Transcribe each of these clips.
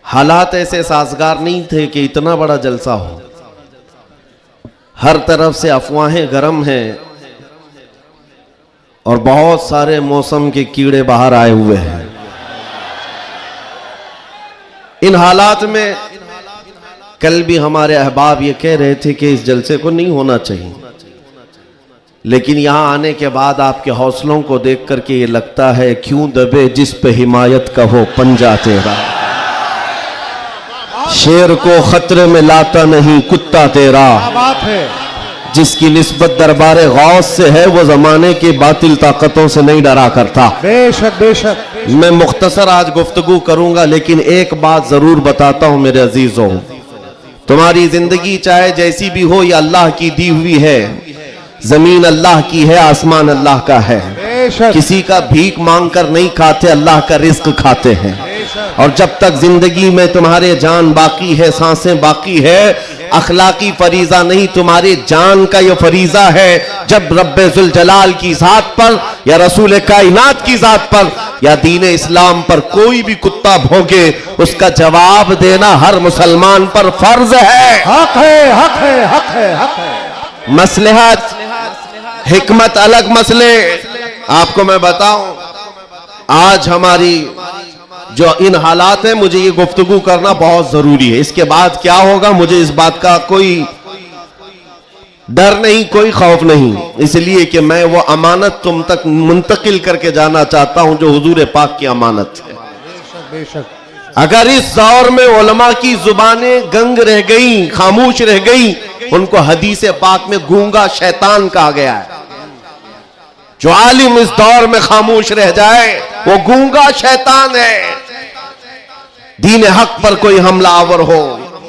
हालात ऐसे साजगार नहीं थे कि इतना बड़ा जलसा हो। हर तरफ से अफवाहें गर्म हैं और बहुत सारे मौसम के कीड़े बाहर आए हुए हैं। इन हालात में कल भी हमारे अहबाब ये कह रहे थे कि इस जलसे को नहीं होना चाहिए, लेकिन यहां आने के बाद आपके हौसलों को देख करके ये लगता है क्यों दबे जिस पे हिमायत का हो पंजा तेरा, शेर को खतरे में लाता नहीं कुत्ता तेरा, बात है जिसकी निस्बत दरबारे गौस से है वो जमाने की बातिल ताकतों से नहीं डरा करता। बेशक बेशक। मैं मुख्तसर आज गुफ्तगू करूंगा, लेकिन एक बात जरूर बताता हूं मेरे अजीजों, तुम्हारी जिंदगी चाहे जैसी भी हो, ये अल्लाह की दी हुई है। जमीन अल्लाह की है, आसमान अल्लाह का है। किसी का भीख मांग कर नहीं खाते, अल्लाह का रिस्क खाते हैं। और जब तक जिंदगी में तुम्हारे जान बाकी है, सांसें बाकी है, अखलाकी फरीजा नहीं, तुम्हारे जान का ये फरीजा है। जब रब्बे जुल जलाल की जात पर या रसूल कायनात की जात पर या दीन इस्लाम पर कोई भी कुत्ता भौंके, उसका जवाब देना हर मुसलमान पर फर्ज है। हक है, हक है, हक है, हक है। मसलहत हिकमत अलग मसले। आपको मैं बताऊं, आज हमारी जो इन हालात है, मुझे ये गुफ्तगू करना बहुत जरूरी है। इसके बाद क्या होगा मुझे इस बात का कोई डर नहीं, कोई खौफ नहीं, इसलिए कि मैं वो अमानत तुम तक मुंतकिल करके जाना चाहता हूं जो हुजूर पाक की अमानत है। बेशक। अगर इस दौर में उलमा की जुबानें गंग रह गई, खामोश रह गई, उनको हदीस पाक में गूंगा शैतान कहा गया है। जो आलिम इस दौर में खामोश रह जाए वो गूंगा शैतान है। दीन हक पर कोई हमलावर हो,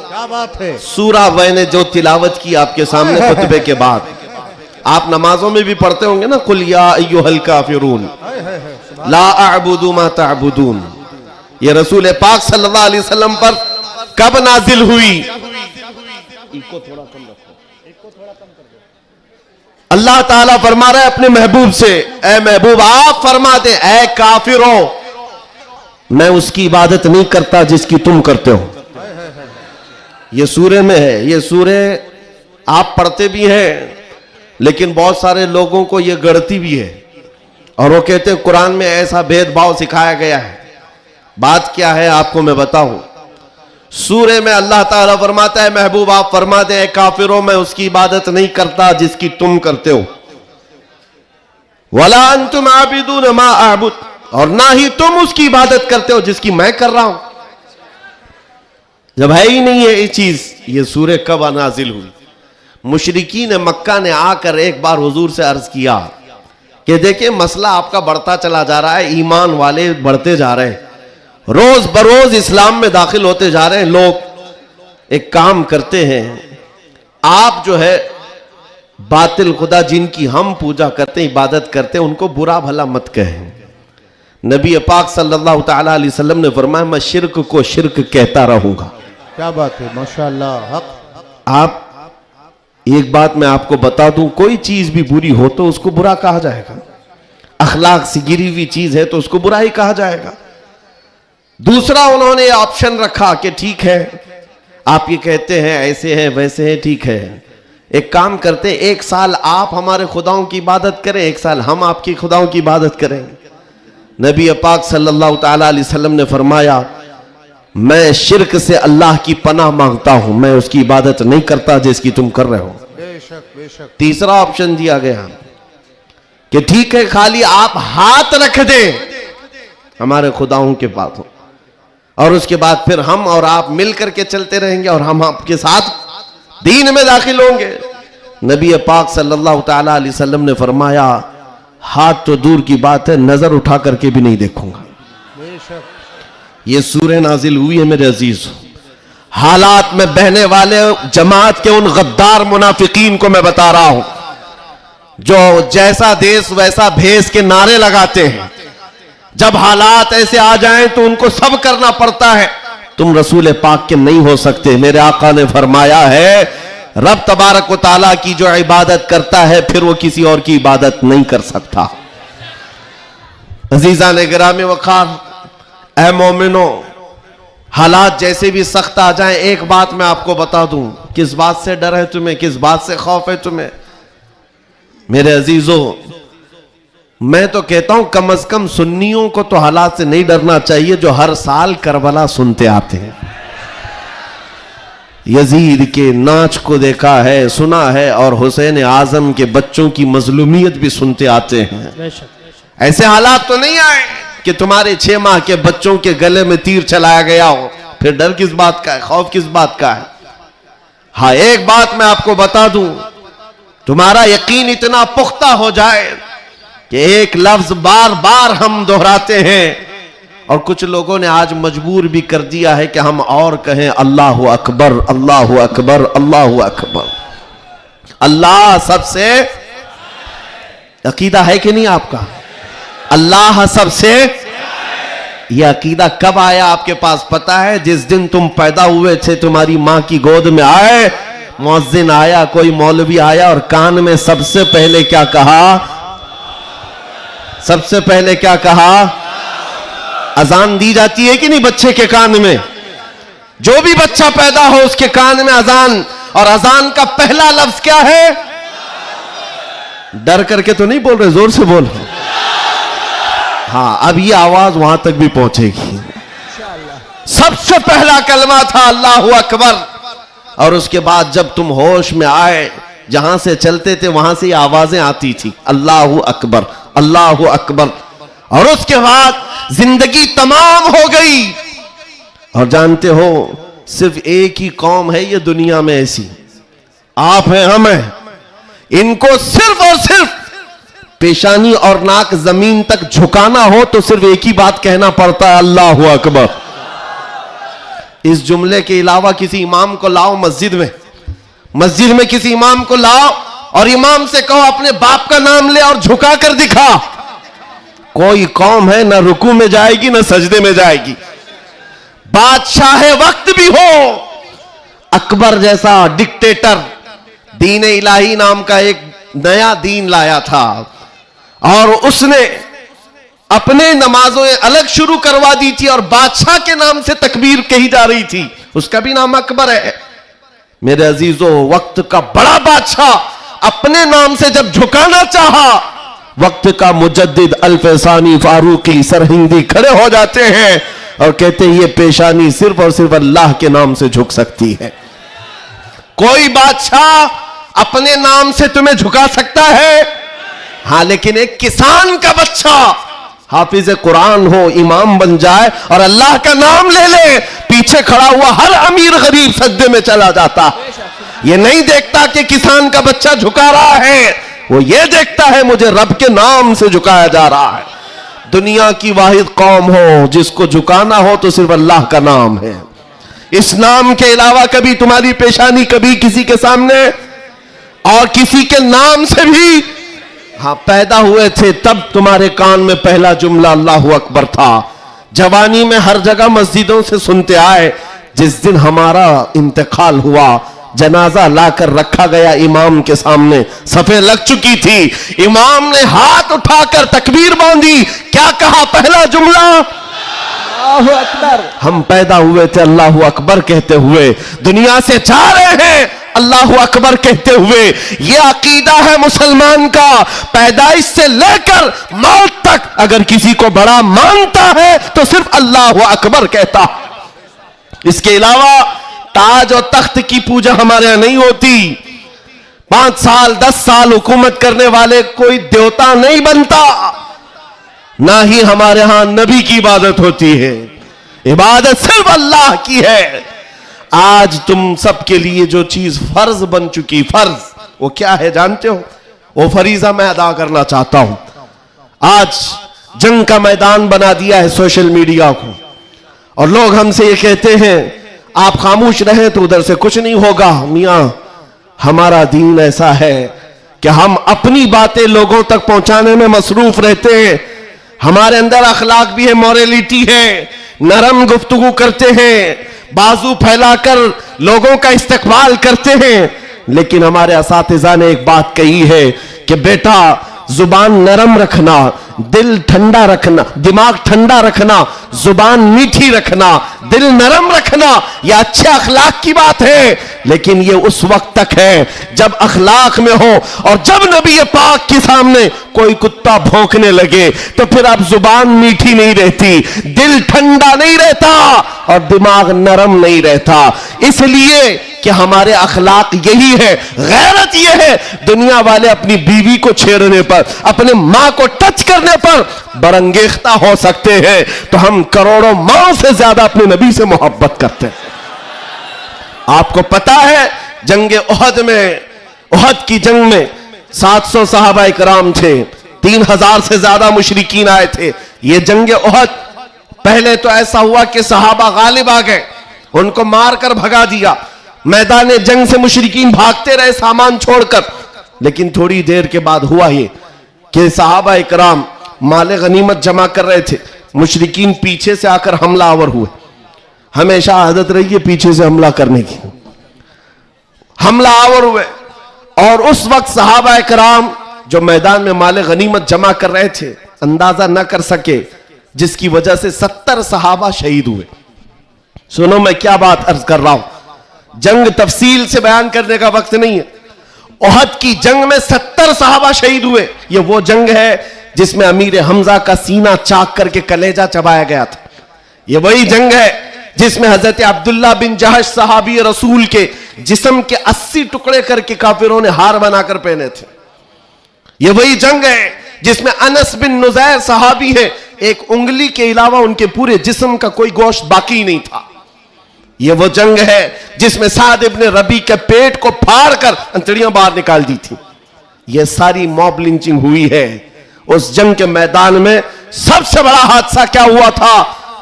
क्या बात है। सूरा मैंने जो तिलावत की आपके सामने खुतबे के बाद, आप नमाजों में भी पढ़ते होंगे ना, कुल या अय्युहल काफिरून ला अअबुदु मा तअबुदून। ये रसूल पाक सल्लल्लाहु अलैहि वसल्लम पर कब नाजिल हुई? इको थोड़ा कम रखो, इको थोड़ा कम कर दो। अल्लाह ताला फरमा रहा है अपने महबूब से, ए महबूब आप फरमा दे, ए काफिरों, मैं उसकी इबादत नहीं करता जिसकी तुम करते हो। ये सूरे में है, ये सूरे आप पढ़ते भी हैं, लेकिन बहुत सारे लोगों को ये गढ़ती भी है और वो कहते हैं कुरान में ऐसा भेदभाव सिखाया गया है। बात क्या है आपको मैं बताऊं। सूरे में अल्लाह ताला फरमाता है महबूब आप फरमा दे, काफिरों मैं उसकी इबादत नहीं करता जिसकी तुम करते हो। वला अंतुम आबिदून मा अअबुद, और ना ही तुम उसकी इबादत करते हो जिसकी मैं कर रहा हूं। जब है ही नहीं है ये चीज, ये सूरे कब नाजिल हुई? मुशरिकीन मक्का ने आकर एक बार हुजूर से अर्ज किया कि देखिए मसला आपका बढ़ता चला जा रहा है, ईमान वाले बढ़ते जा रहे हैं, रोज बरोज इस्लाम में दाखिल होते जा रहे हैं लोग। एक काम करते हैं, आप जो है बातिल खुदा जिनकी हम पूजा करते हैं, इबादत करते हैं, उनको बुरा भला मत कहें। नबी पाक सल्लल्लाहु ताला अलैहि वसल्लम ने फरमाया मैं शिर्क को शिर्क कहता रहूंगा। क्या बात है, माशाअल्लाह। हक। आप एक बात मैं आपको बता दूं, कोई चीज भी बुरी हो तो उसको बुरा कहा जाएगा। अखलाक से गिरी हुई चीज है तो उसको बुरा ही कहा जाएगा। दूसरा उन्होंने ऑप्शन रखा कि ठीक है आप ये कहते हैं ऐसे हैं वैसे हैं, ठीक है एक काम करते, एक साल आप हमारे खुदाओं की इबादत करें, एक साल हम आपकी खुदाओं की इबादत करें। नबी पाक सल्लल्लाहु ताला अलैहि वसल्लम ने फरमाया मैं शिर्क से अल्लाह की पनाह मांगता हूं, मैं उसकी इबादत नहीं करता जिसकी तुम कर रहे हो। बेशक बेशक। तीसरा ऑप्शन दिया गया कि ठीक है खाली आप हाथ रख दें हमारे खुदाओं के पास, और उसके बाद फिर हम और आप मिल करके चलते रहेंगे और हम आपके साथ दीन में दाखिल होंगे। नबी पाक सल्लल्लाहु ताला अलैहि वसल्लम ने फरमाया हाथ तो दूर की बात है, नजर उठा करके भी नहीं देखूंगा। ये सूरह नाजिल हुई है मेरे अजीज। हालात में बहने वाले जमात के उन गद्दार मुनाफिकीन को मैं बता रहा हूं जो जैसा देश वैसा भेस के नारे लगाते हैं। जब हालात ऐसे आ जाएं तो उनको सब करना पड़ता है। तुम रसूल पाक के नहीं हो सकते। मेरे आका ने फरमाया है रब तबारक व तआला की जो इबादत करता है फिर वो किसी और की इबादत नहीं कर सकता। अजीजा ने गिरामी वकार, ऐ मोमिनो, हालात जैसे भी सख्त आ जाएं, एक बात मैं आपको बता दूं, किस बात से डर है तुम्हें, किस बात से खौफ है तुम्हें? मेरे अजीजों, मैं तो कहता हूं कम से कम सुन्नियों को तो हालात से नहीं डरना चाहिए जो हर साल करबला सुनते आते हैं। यजीद के नाच को देखा है, सुना है, और हुसैन आजम के बच्चों की मजलूमियत भी सुनते आते हैं। ऐसे हालात तो नहीं आए कि तुम्हारे 6 माह के बच्चों के गले में तीर चलाया गया हो, फिर डर किस बात का है, खौफ किस बात का है? हाँ, एक बात मैं आपको बता दूं, तुम्हारा यकीन इतना पुख्ता हो जाए कि एक लफ्ज बार बार हम दोहराते हैं, और कुछ लोगों ने आज मजबूर भी कर दिया है कि हम और कहें अल्लाहु अकबर, अल्लाहु अकबर, अल्लाहु अकबर। अल्लाह सबसे, अकीदा है कि नहीं आपका? अल्लाह सबसे, यह अकीदा कब आया आपके पास पता है? जिस दिन तुम पैदा हुए थे, तुम्हारी मां की गोद में आए, मुअज्जिन आया, कोई मौलवी आया और कान में सबसे पहले क्या कहा? सबसे पहले क्या कहा? अजान दी जाती है कि नहीं बच्चे के कान में? जो भी बच्चा पैदा हो उसके कान में अजान, और अजान का पहला लफ्ज क्या है? डर करके तो नहीं बोल रहे, जोर से बोल। हाँ, अब ये आवाज वहां तक भी पहुंचेगी। सबसे पहला कलमा था अल्लाहु अकबर, और उसके बाद जब तुम होश में आए, जहां से चलते थे वहां से आवाजें आती थी, अल्लाहु अकबर, अल्लाहु अकबर। और उसके बाद जिंदगी तमाम हो गई। और जानते हो, सिर्फ एक ही कौम है ये दुनिया में ऐसी, आप हैं, हम हैं, इनको सिर्फ और सिर्फ पेशानी और नाक जमीन तक झुकाना हो तो सिर्फ एक ही बात कहना पड़ता है, अल्लाहु अकबर। इस जुमले के अलावा किसी इमाम को लाओ मस्जिद में किसी इमाम को लाओ और इमाम से कहो अपने बाप का नाम ले और झुका कर दिखा, कोई कौम है ना रुकू में जाएगी ना सजदे में जाएगी। बादशाह वक्त भी हो, अकबर जैसा डिक्टेटर दीन इलाही नाम का एक नया दीन लाया था, और उसने अपने नमाजों अलग शुरू करवा दी थी, और बादशाह के नाम से तकबीर कही जा रही थी, उसका भी नाम अकबर है। मेरे अजीजों, वक्त का बड़ा बादशाह अपने नाम से जब झुकाना चाहा, वक्त का मुजद्दिद अल्फसानी फारूकी सरहिंदी खड़े हो जाते हैं और कहते हैं ये पेशानी सिर्फ और सिर्फ अल्लाह के नाम से झुक सकती है। कोई बादशाह अपने नाम से तुम्हें झुका सकता है? हाँ, लेकिन एक किसान का बच्चा हाफिज कुरान हो, इमाम बन जाए और अल्लाह का नाम ले ले, पीछे खड़ा हुआ हर अमीर गरीब सजदे में चला जाता। ये नहीं देखता कि किसान का बच्चा झुका रहा है, वो ये देखता है मुझे रब के नाम से झुकाया जा रहा है। दुनिया की वाहिद कौम हो जिसको झुकाना हो तो सिर्फ अल्लाह का नाम है। इस नाम के अलावा कभी तुम्हारी पेशानी कभी किसी के सामने, और किसी के नाम से भी, हाँ, पैदा हुए थे तब तुम्हारे कान में पहला जुमला अल्लाहु अकबर था। जवानी में हर जगह मस्जिदों से सुनते आए, जिस दिन हमारा इंतकाल हुआ, जनाजा लाकर रखा गया इमाम के सामने, सफे लग चुकी थी, इमाम ने हाथ उठाकर तकबीर बांधी, क्या कहा पहला जुमला? अल्लाहु अकबर। हम पैदा हुए थे अल्लाहु अकबर कहते हुए, दुनिया से जा रहे हैं अल्लाहु अकबर कहते हुए। यह अकीदा है मुसलमान का, पैदाइश से लेकर मौत तक अगर किसी को बड़ा मानता है तो सिर्फ अल्लाहु अकबर कहता। इसके अलावा ताज और तख्त की पूजा हमारे यहां नहीं होती। 5 साल 10 साल हुकूमत करने वाले कोई देवता नहीं बनता, ना ही हमारे यहां नबी की इबादत होती है। इबादत सिर्फ अल्लाह की है। आज तुम सबके लिए जो चीज फर्ज बन चुकी, फर्ज वो क्या है जानते हो? वो फरीजा मैं अदा करना चाहता हूं। आज जंग का मैदान बना दिया है सोशल मीडिया को, और लोग हमसे ये कहते हैं आप खामोश रहे तो उधर से कुछ नहीं होगा। मियां, हमारा दीन ऐसा है कि हम अपनी बातें लोगों तक पहुंचाने में मसरूफ रहते हैं। हमारे अंदर अखलाक भी है, मॉरलिटी है, नरम गुफ्तगू करते हैं, बाजू फैलाकर लोगों का इस्तकबाल करते हैं। लेकिन हमारे असातिज़ा ने एक बात कही है कि बेटा जुबान नरम रखना, दिल ठंडा रखना, दिमाग ठंडा रखना, जुबान मीठी रखना, दिल नरम रखना, यह अच्छे अखलाक की बात है। लेकिन यह उस वक्त तक है जब अखलाक में हो, और जब नबी पाक के सामने कोई कुत्ता भौंकने लगे तो फिर अब जुबान मीठी नहीं रहती, दिल ठंडा नहीं रहता और दिमाग नरम नहीं रहता। इसलिए कि हमारे अखलाक यही है, गैरत यह है। दुनिया वाले अपनी बीवी को छेड़ने पर, अपने मां को टच करने पर बरंगेख्ता हो सकते हैं, तो हम करोड़ों माओ से ज्यादा अपने नबी से मोहब्बत करते हैं। आपको पता है जंगे उहद में, उहद की जंग में 700 सहाबा कराम थे, 3000 से ज्यादा मुशरिकीन आए थे। यह जंगे उहद पहले तो ऐसा हुआ कि सहाबा गालिब आ गए, उनको मारकर भगा दिया। मैदान जंग से मुशरिकीन भागते रहे सामान छोड़कर, लेकिन थोड़ी देर के बाद हुआ ये कि सहाबा इकराम माले गनीमत जमा कर रहे थे, मुशरिकीन पीछे से आकर हमलावर हुए। हमेशा आदत रही है पीछे से हमला करने की, हमलावर हुए। और उस वक्त सहाबा इकराम जो मैदान में माले गनीमत जमा कर रहे थे अंदाजा न कर सके, जिसकी वजह से 70 सहाबा शहीद हुए। सुनो मैं क्या बात अर्ज कर रहा हूं, जंग तफसील से बयान करने का वक्त नहीं है। उहद की जंग में 70 सहाबा शहीद हुए। यह वो जंग है जिसमें अमीर हमजा का सीना चाक करके कलेजा चबाया गया था। यह वही जंग है जिसमें हजरत अब्दुल्ला बिन जहश सहाबी रसूल के जिस्म के 80 टुकड़े करके काफिरों ने हार बनाकर पहने थे। यह वही जंग है जिसमें अनस बिन नुजैर सहाबी है, एक उंगली के अलावा उनके पूरे जिस्म का कोई गोश्त बाकी नहीं था। यह वो जंग है जिसमें साद इब्ने रबी के पेट को फाड़कर अंतड़ियां बाहर निकाल दी थी। यह सारी मॉब लिंचिंग हुई है। उस जंग के मैदान में सबसे बड़ा हादसा क्या हुआ था,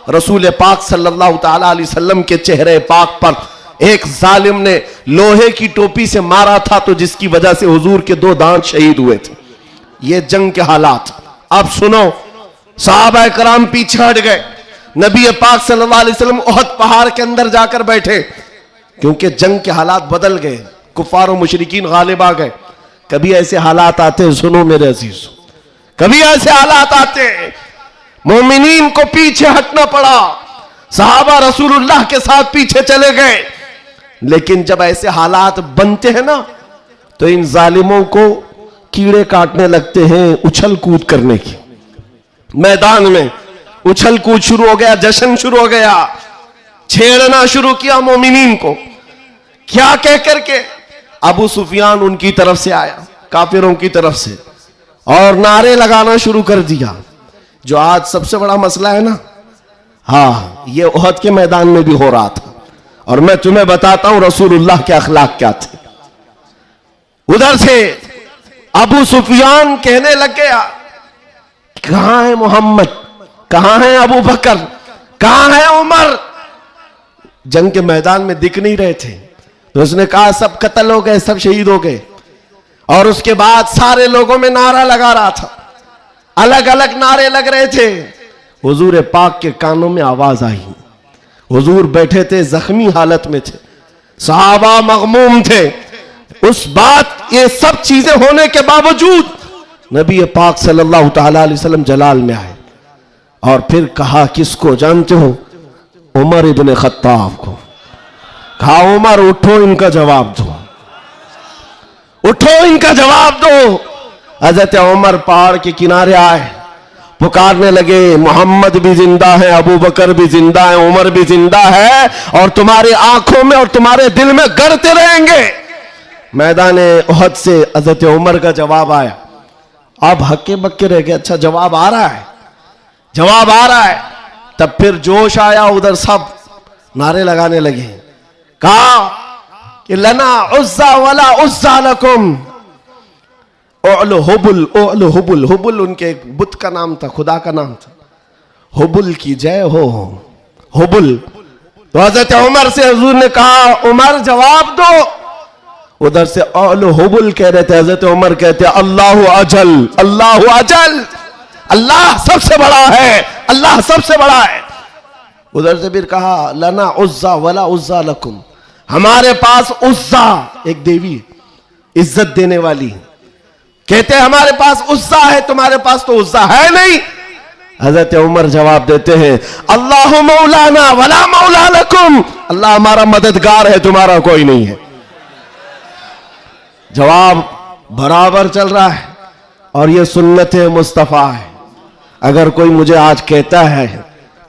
रसूल पाक सल्लल्लाहु ताला अलैहि वसल्लम के चेहरे पाक पर एक जालिम ने लोहे की टोपी से मारा था, तो जिसकी वजह से हुजूर के 2 दांत शहीद हुए थे। ये जंग के हालात। अब सुनो, सहाबा कराम पीछे हट गए, नबी पाक सल्लल्लाहु अलैहि वसल्लम उहद पहाड़ के अंदर जाकर बैठे, क्योंकि जंग के हालात बदल गए, कुफार और मुशरिकीन गालिब आ गए। कभी ऐसे हालात आते, सुनो मेरे अजीज, कभी ऐसे हालात आते मोमिनीन को पीछे हटना पड़ा, सहाबा रसूलुल्लाह के साथ पीछे चले गए। लेकिन जब ऐसे हालात बनते हैं ना, तो इन जालिमों को कीड़े काटने लगते हैं उछल कूद करने की। मैदान में उछल कूद शुरू हो गया, जश्न शुरू हो गया, छेड़ना शुरू किया मोमिनीन को। क्या कह करके अबू सुफियान उनकी तरफ से आया, काफिरों की तरफ से, और नारे लगाना शुरू कर दिया। जो आज सबसे बड़ा मसला है ना, हाँ, ये उहद के मैदान में भी हो रहा था। और मैं तुम्हें बताता हूं रसूलुल्लाह के अखलाक क्या थे। उधर से अबू सुफियान कहने लग गया, कहां है मोहम्मद, कहां है अबू बकर, कहां है उमर। जंग के मैदान में दिख नहीं रहे थे, तो उसने कहा सब कत्ल हो गए, सब शहीद हो गए। और उसके बाद सारे लोगों में नारा लगा रहा था, अलग अलग नारे लग रहे थे। हुजूर पाक के कानों में आवाज आई, हुजूर बैठे थे, जख्मी हालत में थे, सहाबा मगमूम थे। उस बात, ये सब चीजें होने के बावजूद नबी पाक सल्लल्लाहु ताला अलैहि वसल्लम जलाल में आए और फिर कहा, किसको जानते हो? उमर इब्ने खत्ताब को। कहा, उमर उठो, इनका जवाब दो, उठो, इनका जवाब दो। हजरत उमर पहाड़ के किनारे आए, पुकारने लगे, मोहम्मद भी जिंदा है, अबू बकर भी जिंदा है, उमर भी जिंदा है, और तुम्हारी आंखों में और तुम्हारे दिल में गड़ते रहेंगे। मैदान उहद से हजरत उमर का जवाब आया। अब हक्के बक्के रह गए, अच्छा जवाब आ रहा है, जवाब आ रहा है। तब फिर जोश आया, उधर सब नारे लगाने लगे। कहा कि लना उज्जा वला उज्जा लकुम, ओलो हुबुल, ओलो हुबुल। हुबुल उनके एक बुत का नाम था, खुदा का नाम था। हुबुल की जय हो, हुबुल। तो हजरत उमर से हुजूर ने कहा, उमर जवाब दो। उधर से ओलो हुबुल कह रहे थे, हजरत उमर कहते, अल्लाह अजल, अल्लाह अजल, अल्लाह सबसे बड़ा है, अल्लाह सबसे बड़ा है। उधर से फिर कहा, लना उज्जा वला उज्जा लकुम, हमारे पास उज्जा एक देवी, इज्जत देने वाली, कहते हमारे पास उस्सा है, तुम्हारे पास तो उस्सा है नहीं। हजरत उमर जवाब देते हैं अल्लाह मौलाना वला मौला लकुम, अल्लाह हमारा मददगार है, तुम्हारा कोई नहीं है। जवाब बराबर चल रहा है और ये सुन्नत मुस्तफ़ा है। अगर कोई मुझे आज कहता है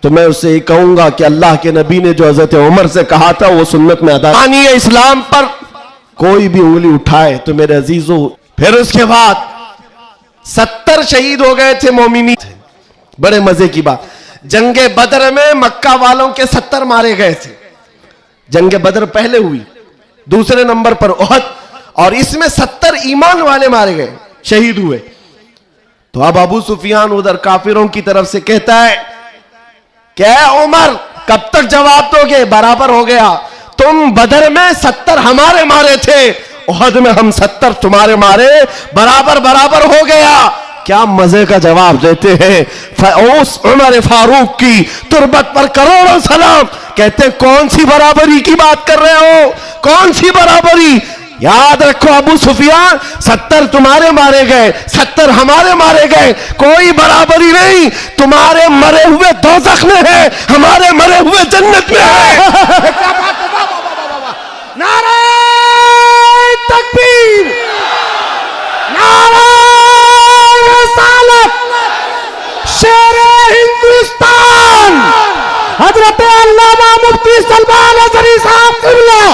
तो मैं उससे ये कहूंगा कि अल्लाह के नबी ने जो हजरत उमर से कहा था वो सुन्नत में अदा नहीं है। इस्लाम पर कोई भी उंगली उठाए तो मेरे अजीजों, फिर उसके बाद 70 शहीद हो गए थे मोमिनी। बड़े मजे की बात, जंगे बदर में मक्का वालों के 70 मारे गए थे। जंगे बदर पहले हुई, दूसरे नंबर पर उहद, और इसमें 70 ईमान वाले मारे गए, शहीद हुए। तो अब अबू सुफियान उधर काफिरों की तरफ से कहता है क्या उमर कब तक जवाब दोगे, बराबर हो गया। तुम बदर में 70 हमारे मारे थे, उहद में हम 70 तुम्हारे मारे, बराबर बराबर हो गया। क्या मजे का जवाब देते हैं। उस उमर फारूक की तुरबत पर करोड़ों सलाम। कहते कौन सी बराबरी की बात कर रहे हो, कौन सी बराबरी। याद रखो अबू सुफियान, 70 तुम्हारे मारे गए, 70 हमारे मारे गए, कोई बराबरी नहीं। तुम्हारे मरे हुए दोज़ख में है, हमारे मरे हुए जन्नत में है। नारे तकबीर, नारे रिसालत, शेरे हिंदुस्तान, हजरत अल्लामा मुफ्ती सलमान अज़हरी साहब क़िबला,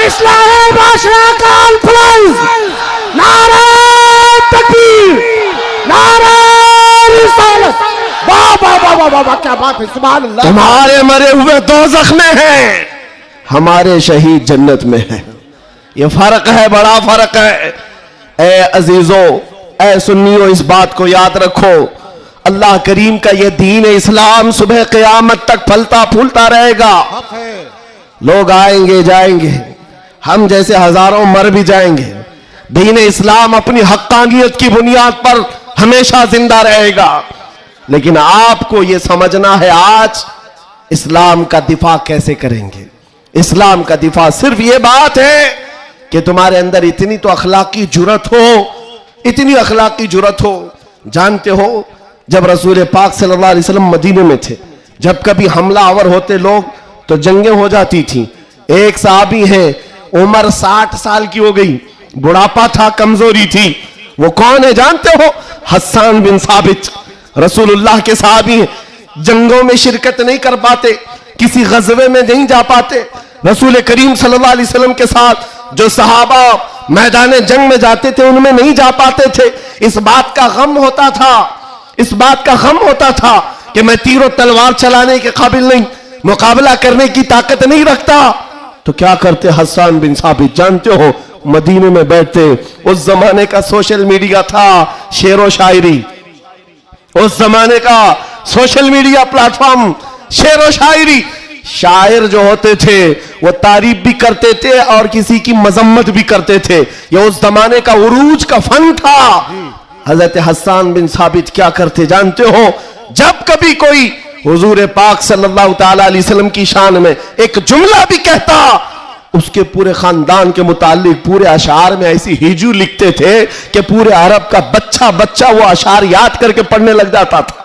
इस्लाह बादशाह का अल्फलाइज, नारे तकबीर, नारे रिसालत। वाह वाह वाह वाह वाह, क्या बात है, सुभान अल्लाह। तुम्हारे मरे हुए दोज़ख में है, हमारे शहीद जन्नत में है। ये फर्क है, बड़ा फर्क है। ए अजीजों, ए सुन्नियों, इस बात को याद रखो। अल्लाह करीम का ये दीन इस्लाम सुबह क़यामत तक फलता फूलता रहेगा। लोग आएंगे जाएंगे, हम जैसे हजारों मर भी जाएंगे, दीन इस्लाम अपनी हक्कानियत की बुनियाद पर हमेशा जिंदा रहेगा। लेकिन आपको यह समझना है आज इस्लाम का दिफा कैसे करेंगे। इस्लाम का दिफा सिर्फ यह बात है कि तुम्हारे अंदर इतनी तो अखलाकी जुर्रत हो, इतनी अखलाकी जुर्रत हो। जानते हो जब रसूल पाक सल्लल्लाहु अलैहि वसल्लम मदीने में थे, जब कभी हमला आवर होते लोग तो जंगें हो जाती थी। एक साहबी है, उम्र 60 साल की हो गई, बुढ़ापा था, कमजोरी थी। वो कौन है जानते हो? हस्सान बिन साबित, रसूलुल्लाह के साहबी हैं। जंगों में शिरकत नहीं कर पाते, किसी गज़वे में नहीं जा पाते। रसूल करीम सल्लल्लाहु अलैहि वसल्लम के साथ जो सहाबा मैदान जंग में जाते थे उनमें नहीं जा पाते थे। इस बात का गम होता था, इस बात का गम होता था कि मैं तीरों तलवार चलाने के काबिल नहीं, मुकाबला करने की ताकत नहीं रखता। तो क्या करते हस्सान बिन साबित, जानते हो, मदीने में बैठते। उस जमाने का सोशल मीडिया था, शेरो शायरी, उस जमाने का सोशल मीडिया प्लेटफॉर्म, शेरो शायरी। शायर जो होते थे वो तारीफ भी करते थे और किसी की मजम्मत भी करते थे। ये उस जमाने का उरूज का फन था। हजरत हस्सान बिन साबित क्या करते जानते हो? जब कभी कोई हुजूर पाक सल्लल्लाहु ताला अलैहि वसल्लम की शान में एक जुमला भी कहता, उसके पूरे खानदान के मुतालिक पूरे अशार में ऐसी हिजू लिखते थे कि पूरे अरब का बच्चा बच्चा वो अशार याद करके पढ़ने लग जाता था।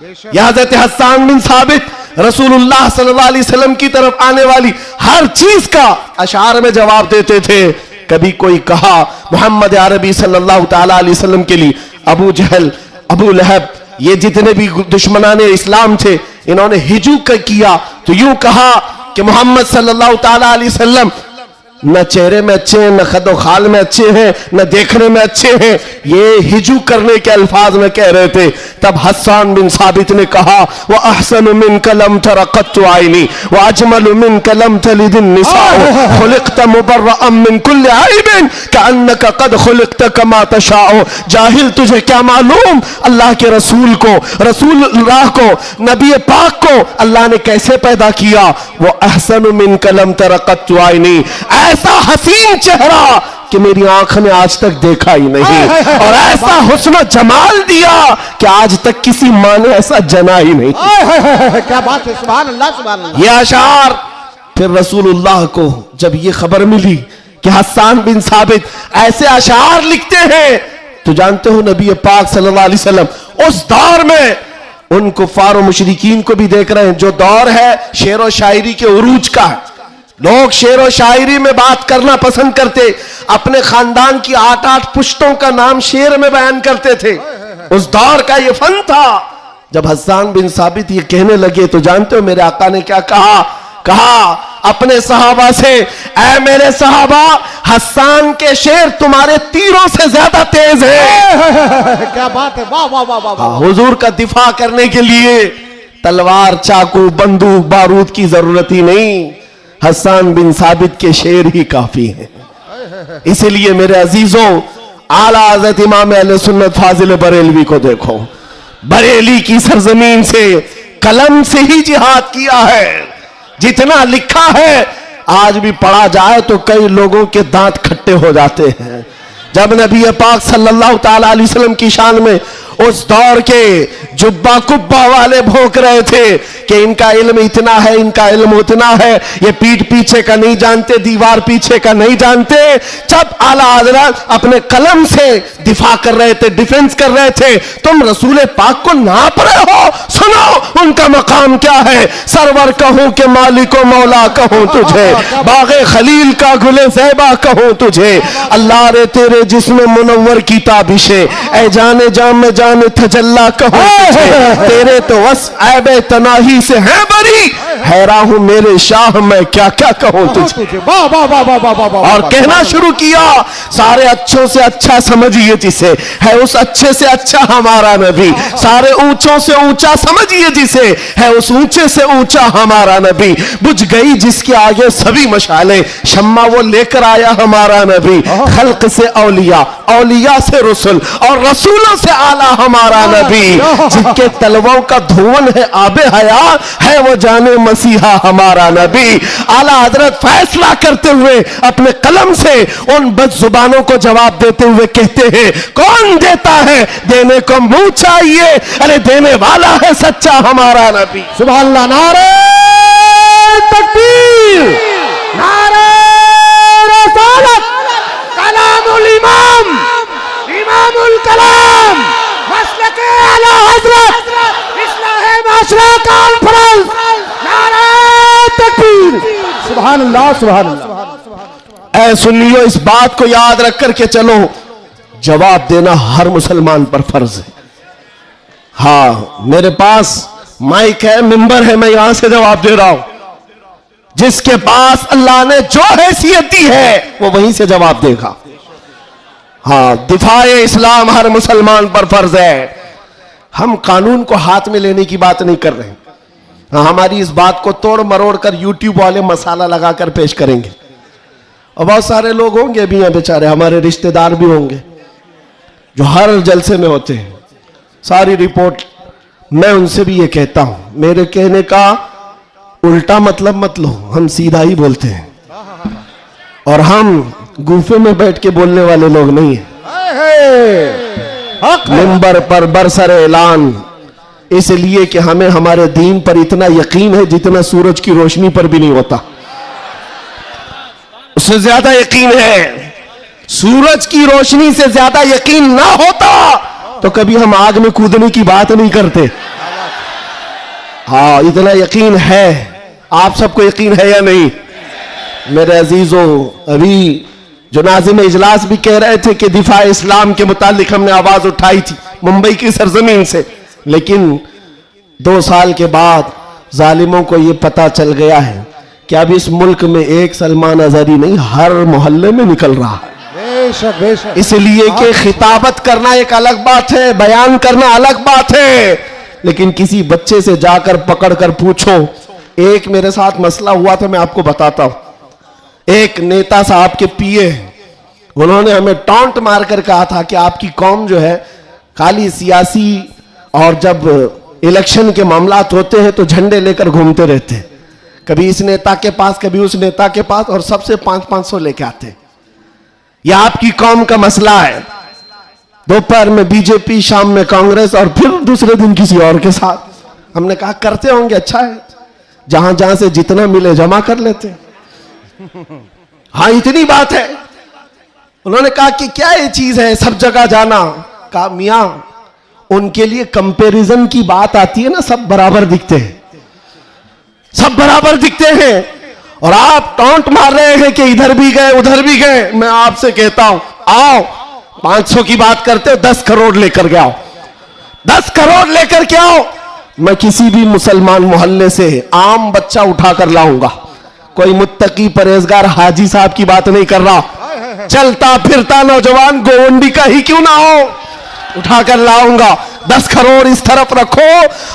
हजरत हस्सान बिन साबित रसूलुल्लाह सल्लल्लाहु अलैहि वसल्लम की तरफ आने वाली हर चीज का अशार में जवाब देते थे। कभी कोई कहा मोहम्मद अरबी सल्लल्लाहु ताला अलैहि वसल्लम के लिए अबू जहल, अबू लहब, ये जितने भी दुश्मनाने इस्लाम थे, इन्होंने हिजू किया तो यूं कहा कि मोहम्मद सल्लल्लाहु ताला अलैहि वसल्लम न चेहरे में अच्छे हैं, न खदो खाल में अच्छे हैं, न देखने में अच्छे हैं। ये हिजू करने के अल्फाज में कह रहे थे। तब हस्सान बिन साबित ने कहा वो अहसनु मिन कलम तरक़त्तु आइनी व अजमलु मिन कलम तलिदिन निसाउ खुलिक़त मुबर्रअम मिन कुल्लि ऐबिन कअन्नका क़द खुलिक़त कमा तशाउ। जाहिल, तुझे क्या मालूम अल्लाह के रसूल को, रसूलुल्लाह को, नबी पाक को अल्लाह ने कैसे पैदा किया। वो अहसनु मिन कलम तरक़त्तु आइनी, ऐसा हसीन चेहरा कि मेरी आंख ने आज तक देखा ही नहीं, और ऐसा हुस्न जमाल दिया कि आज तक किसी माँ ने ऐसा जना ही नहीं। क्या बात है, सुभान अल्लाह सुभान अल्लाह। ये अशार फिर रसूलुल्लाह को जब ये खबर मिली कि हस्सान बिन साबित ऐसे अशार लिखते हैं। तो जानते हो नबी पाक सल्लल्लाहु अलैहि वसल्लम उस दौर में उन कुफार और मुशरिकीन को भी देख रहे हैं। जो दौर है शेर और शायरी के उरूज का है, लोग शेर और शायरी में बात करना पसंद करते, अपने खानदान की 8-8 पुश्तों का नाम शेर में बयान करते थे। उस दौर का ये फन था। जब हस्सान बिन साबित ये कहने लगे तो जानते हो मेरे आका ने क्या कहा? कहा अपने सहाबा से, ऐ मेरे सहाबा, हस्सान के शेर तुम्हारे तीरों से ज्यादा तेज है। क्या बात है, वाह वाह वाह वाह। हुजूर का दिफा करने के लिए तलवार, चाकू, बंदूक, बारूद की जरूरत ही नहीं, हस्सान बिन साबित के शेर ही काफी हैं। इसीलिए मेरे अजीजों, आला हज़रत इमाम अहले सुन्नत फाजिल बरेलवी को देखो, बरेली की सरजमीन से कलम से ही जिहाद किया है। जितना लिखा है आज भी पढ़ा जाए तो कई लोगों के दांत खट्टे हो जाते हैं। जब नबी पाक सल्लल्लाहु ताला अलैहि वसल्लम की शान में उस दौर के जुब्बा कुब्बा वाले भौंक रहे थे कि इनका इल्म इतना है, इनका इल्म उतना है, ये पीठ पीछे का नहीं जानते, दीवार पीछे का नहीं जानते, जब आला हज़रत अपने कलम से दिफा कर रहे थे, डिफेंस कर रहे थे, तुम रसूल पाक को नाप रहे हो। सुनो उनका मकाम क्या है। सरवर कहूं कि मालिको मौला कहूं तुझे, बागे खलील का गुले ज़ैबा कहूं तुझे, अल्लाह रे तेरे जिस्म मुनव्वर की ताबिशे, ऐ जाने जाम में जाने तजल्ला कहूं तुझे, तेरे तो वस ऐबे तनाही से है बरी, हैरा हूं मेरे शाह मैं क्या क्या कहूं तुझे। वाह वाह वाह वाह वाह वाह। और कहना शुरू किया, सारे अच्छों से अच्छा समझिए जिसे, है उस अच्छे से अच्छा हमारा नबी, सारे ऊंचों से ऊंचा समझिए जिसे, है उस ऊंचे से ऊंचा हमारा नबी, बुझ गई जिसके आगे सभी मशाले, शम्मा वो लेकर आया हमारा नबी, खल्क से औलिया, औलिया से रसूल और रसूलों से आला हमारा नबी, जिनके तलवों का धुवन है आबे हया, है वो जाने मसीहा हमारा नबी। आला हजरत फैसला करते हुए अपने कलम से उन बदजुबानों को जवाब देते हुए कहते हैं, कौन देता है, देने को मुंह चाहिए, अरे देने वाला है सच्चा हमारा नबी। सुभान अल्लाह। नारे तकबीर, नारे रसालत, कलामुल इमाम, इमामुल कलाम, मसलके आला हजरत, इस्लाहे माशरा कॉन्फ्रेंस, नारे तकबीर। सुभान अल्लाह, सुभान अल्लाह। ऐ सुनियो, इस बात को याद रख करके चलो, जवाब देना हर मुसलमान पर फर्ज है। हाँ, मेरे पास माइक है, मिंबर है, मैं यहां से जवाब दे रहा हूं। जिसके पास अल्लाह ने जो हैसियत दी है वो वहीं से जवाब देगा। हाँ, दिफाए इस्लाम हर मुसलमान पर फर्ज है। हम कानून को हाथ में लेने की बात नहीं कर रहे हैं। हाँ, हमारी इस बात को तोड़ मरोड़ कर यूट्यूब वाले मसाला लगाकर पेश करेंगे। और बहुत सारे लोग होंगे भी हैं बेचारे, हमारे रिश्तेदार भी होंगे जो हर जलसे में होते हैं, सारी रिपोर्ट। मैं उनसे भी ये कहता हूं, मेरे कहने का उल्टा मतलब मत लो, हम सीधा ही बोलते हैं और हम गुफे में बैठ के बोलने वाले लोग नहीं हैं। मिंबर पर बरसर ऐलान, इसलिए कि हमें हमारे दीन पर इतना यकीन है जितना सूरज की रोशनी पर भी नहीं होता, उससे ज्यादा यकीन है। सूरज की रोशनी से ज्यादा यकीन ना होता तो कभी हम आग में कूदने की बात नहीं करते। हाँ, इतना यकीन है। आप सबको यकीन है या नहीं? मेरे अजीजों, अभी जो नाज़िम इजलास भी कह रहे थे कि दिफा इस्लाम के मुतालिक हमने आवाज उठाई थी मुंबई की सरजमीन से, लेकिन 2 साल के बाद जालिमों को यह पता चल गया है कि अब इस मुल्क में एक सलमान अजहरी नहीं, हर मोहल्ले में निकल रहा है। बेशक बेशक। इसलिए कि खिताबत करना एक अलग बात है, बयान करना अलग बात है, लेकिन किसी बच्चे से जाकर पकड़ कर पूछो। एक मेरे साथ मसला हुआ था, मैं आपको बताता हूं। एक नेता साहब के पीए, उन्होंने हमें टॉन्ट मारकर कहा था कि आपकी कौम जो है खाली सियासी, और जब इलेक्शन के मामलात होते हैं तो झंडे लेकर घूमते रहते हैं, कभी इस नेता के पास कभी उस नेता के पास, और सबसे 500-500 लेके आते हैं। यह आपकी कौम का मसला है। दोपहर में बीजेपी, शाम में कांग्रेस और फिर दूसरे दिन किसी और के साथ। हमने कहा करते होंगे, अच्छा है, जहां जहां से जितना मिले जमा कर लेते। हाँ इतनी बात है। उन्होंने कहा कि क्या ये चीज है सब जगह जाना? कहा मियां उनके लिए कंपैरिजन की बात आती है ना, सब बराबर दिखते हैं, सब बराबर दिखते हैं, और आप टॉन्ट मार रहे हैं कि इधर भी गए उधर भी गए। मैं आपसे कहता हूं आओ 500 की बात करते हो, 10 करोड़ लेकर के आओ, 10 करोड़ लेकर के आओ। मैं किसी भी मुसलमान मोहल्ले से आम बच्चा उठाकर लाऊंगा, कोई मुत्तकी परहेजगार हाजी साहब की बात नहीं कर रहा, चलता फिरता नौजवान गोवंडी का ही क्यों ना हो, उठाकर लाऊंगा। 10 करोड़ इस तरफ रखो,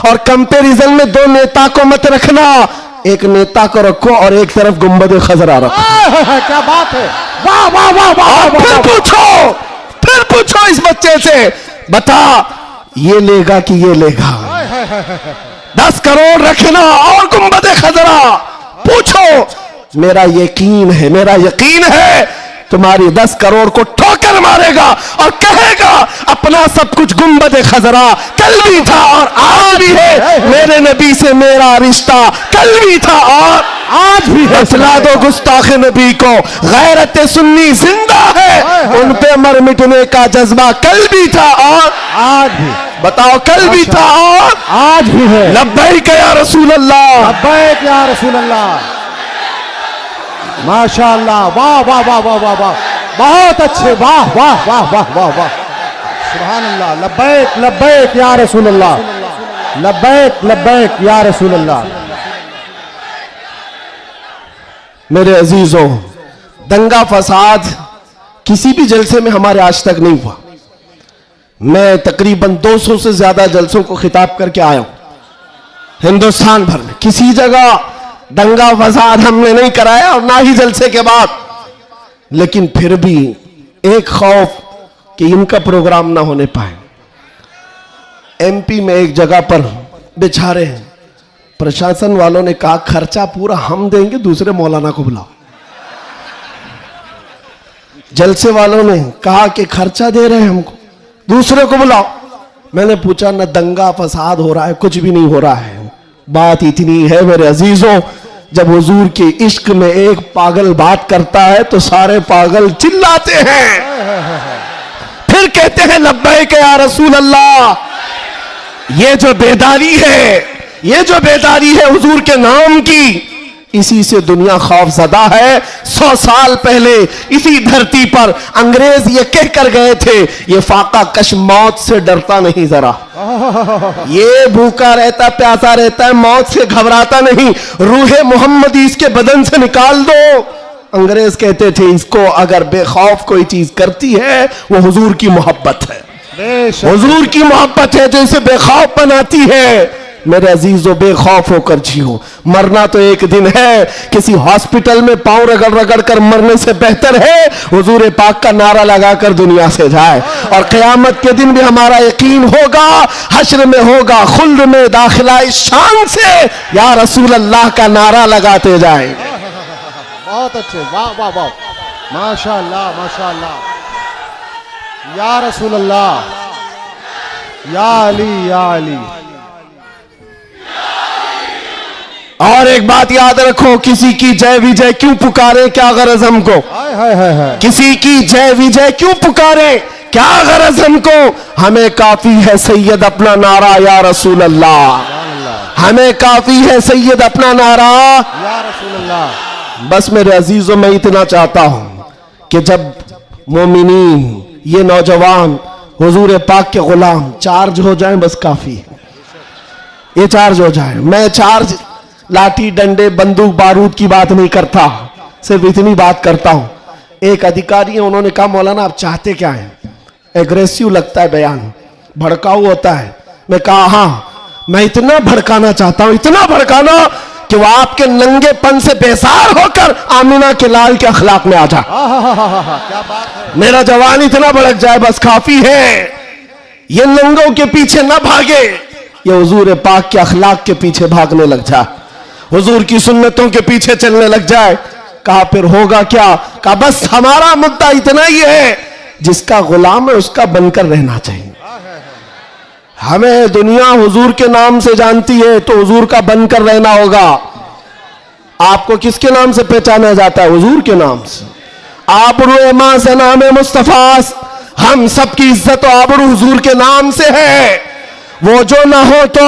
और कंपैरिजन में 2 नेता को मत रखना, एक नेता को रखो और एक तरफ गुंबद खजरा रखो। क्या बात है, वाह वाह वाह वाह। फिर पूछो इस बच्चे से, बता ये लेगा कि ये लेगा? 10 करोड़ रखना और गुंबद खजरा, पूछो। मेरा यकीन है तुम्हारी 10 करोड़ को ठोकर मारेगा और कहेगा अपना सब कुछ गुंबद खजरा कल भी था और आज भी है, मेरे नबी से मेरा रिश्ता कल भी था और आज भी है। बतला दो गुस्ताख नबी को गैरत सुन्नी जिंदा है, उन पे मर मिटने का जज्बा कल भी था और आज भी। बताओ कल भी था और आज भी है। लब्बैक या रसूल अल्लाह, लब्बैक या रसूल अल्लाह। माशाअल्लाह, वाह वाह वाह वाह वाह वाह, बहुत अच्छे, वाह वाह वाह वाह वाह वाह, सुभान अल्लाह। लब्बैक लब्बैक या रसूल अल्लाह, लब्बैक लब्बैक या रसूल अल्लाह। मेरे अजीजों, दंगा फसाद किसी भी जलसे में हमारे आज तक नहीं हुआ। मैं तकरीबन 200 से ज्यादा जलसों को खिताब करके आया हूं हिंदुस्तान भर में, किसी जगह दंगा फसाद हमने नहीं कराया और ना ही जलसे के बाद। लेकिन फिर भी एक खौफ कि इनका प्रोग्राम ना होने पाए। एमपी में एक जगह पर बेचारे हैं, प्रशासन वालों ने कहा खर्चा पूरा हम देंगे, दूसरे मौलाना को बुलाओ। जलसे वालों ने कहा कि खर्चा दे रहे हैं हमको, दूसरे को बुलाओ। मैंने पूछा न दंगा फसाद हो रहा है, कुछ भी नहीं हो रहा है। बात इतनी है मेरे अजीजों, जब हुजूर के इश्क में एक पागल बात करता है तो सारे पागल चिल्लाते हैं, फिर कहते हैं लब्बैक या रसूल अल्लाह। ये जो बेदारी है हुजूर के नाम की, इसी से दुनिया खौफजदा है। 100 साल पहले इसी धरती पर अंग्रेज ये कह कर गए थे, ये फाका कश मौत से डरता नहीं, जरा ये भूखा रहता प्यासा रहता है, मौत से घबराता नहीं, रूहे मोहम्मदी इसके बदन से निकाल दो। अंग्रेज कहते थे इसको अगर बेखौफ कोई चीज करती है वो हुजूर की मोहब्बत है, हुजूर की मोहब्बत है जो इसे बेखौफ बनाती है। मेरे अजीजों, बेखौफ होकर जियो, मरना तो एक दिन है, किसी हॉस्पिटल में पांव रगड़ रगड़ कर मरने से बेहतर है हुजूर पाक का नारा लगाकर दुनिया से जाए। और क़यामत के दिन भी हमारा यकीन होगा, हश्र में होगा खुल्द में दाखिला इस शान से या रसूल अल्लाह का नारा लगाते जाए। बहुत अच्छे, वाह वाह वाह, माशाअल्लाह माशाअल्लाह, या रसूल अल्लाह, या अली या अली। और एक बात याद रखो, किसी की जय विजय क्यों पुकारे, क्या गरज हमको? किसी की जय विजय क्यों पुकारे, क्या गरज हमको? हमें काफी है सैयद अपना नारा या रसूल अल्लाह, हमें काफी है सैयद अपना नारा या रसूल अल्लाह। बस मेरे अजीजों, मैं इतना चाहता हूं कि जब मोमिनीन, ये नौजवान हुजूर पाक के गुलाम चार्ज हो जाएं, बस काफी है, ये चार्ज हो जाए। मैं चार्ज लाठी डंडे बंदूक बारूद की बात नहीं करता, सिर्फ इतनी बात करता हूं। एक अधिकारी है, उन्होंने कहा मौलाना आप चाहते क्या हैं? एग्रेसिव लगता है बयान, भड़काऊ होता है। मैं कहा हाँ, मैं इतना भड़काना चाहता हूं, इतना भड़काना कि वो आपके नंगेपन से बेजार होकर आमिना के लाल के अखलाक में आ जाए। क्या बात है, मेरा जवान इतना भड़क जाए, बस काफी है। ये नंगों के पीछे ना भागे, ये हुजूर पाक के अखलाक के पीछे भागने लग जाए, हुजूर की सुन्नतों के पीछे चलने लग जाए। कहा फिर होगा क्या? कहा बस हमारा मुद्दा इतना ही है, जिसका गुलाम है उसका बनकर रहना चाहिए। हमें दुनिया हुजूर के नाम से जानती है तो हुजूर का बनकर रहना होगा। आपको किसके नाम से पहचाना जाता है? हुजूर के नाम से। आबरू मां से नाम मुस्तफास, हम सबकी इज्जत और आबरू हुजूर के नाम से है। वो जो ना हो तो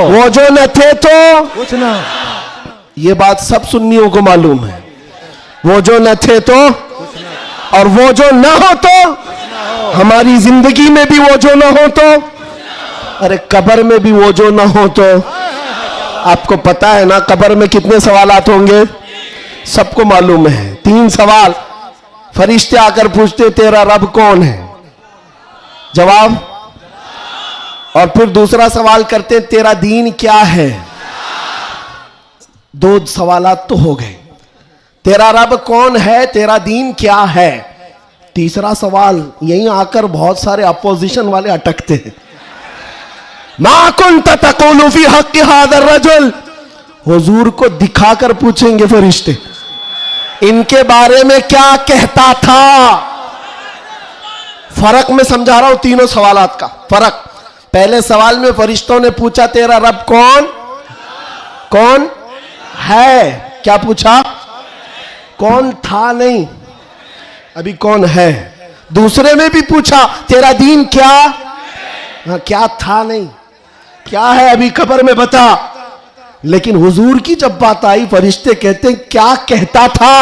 वो जो न थे तो कुछ ना। ये बात सब सुन्नियों को मालूम है। वो जो न थे तो और वो जो ना हो तो, हमारी जिंदगी में भी वो जो ना हो तो, अरे कब्र में भी वो जो ना हो तो। आपको पता है ना कब्र में कितने सवालात होंगे? सबको मालूम है। 3 सवाल फरिश्ते आकर पूछते, तेरा रब कौन है? जवाब। और फिर दूसरा सवाल करते, तेरा दीन क्या है? 2 सवालात तो हो गए। तेरा रब कौन है, तेरा दीन क्या है। तीसरा सवाल यहीं आकर बहुत सारे अपोजिशन वाले अटकते हैं। मा कुन्त तक़ूलु फी हक़्क़ि हाज़ा रजुल, हुजूर को दिखाकर पूछेंगे फरिश्ते, इनके बारे में क्या कहता था। फर्क में समझा रहा हूं तीनों सवालात का फर्क। पहले सवाल में फरिश्तों ने पूछा तेरा रब कौन है, क्या पूछा? कौन था नहीं, अभी कौन है। दूसरे में भी पूछा तेरा दीन क्या, हाँ क्या था नहीं, क्या है अभी कब्र में बता। लेकिन हुजूर की जब बात आई, फरिश्ते कहते हैं क्या कहता था।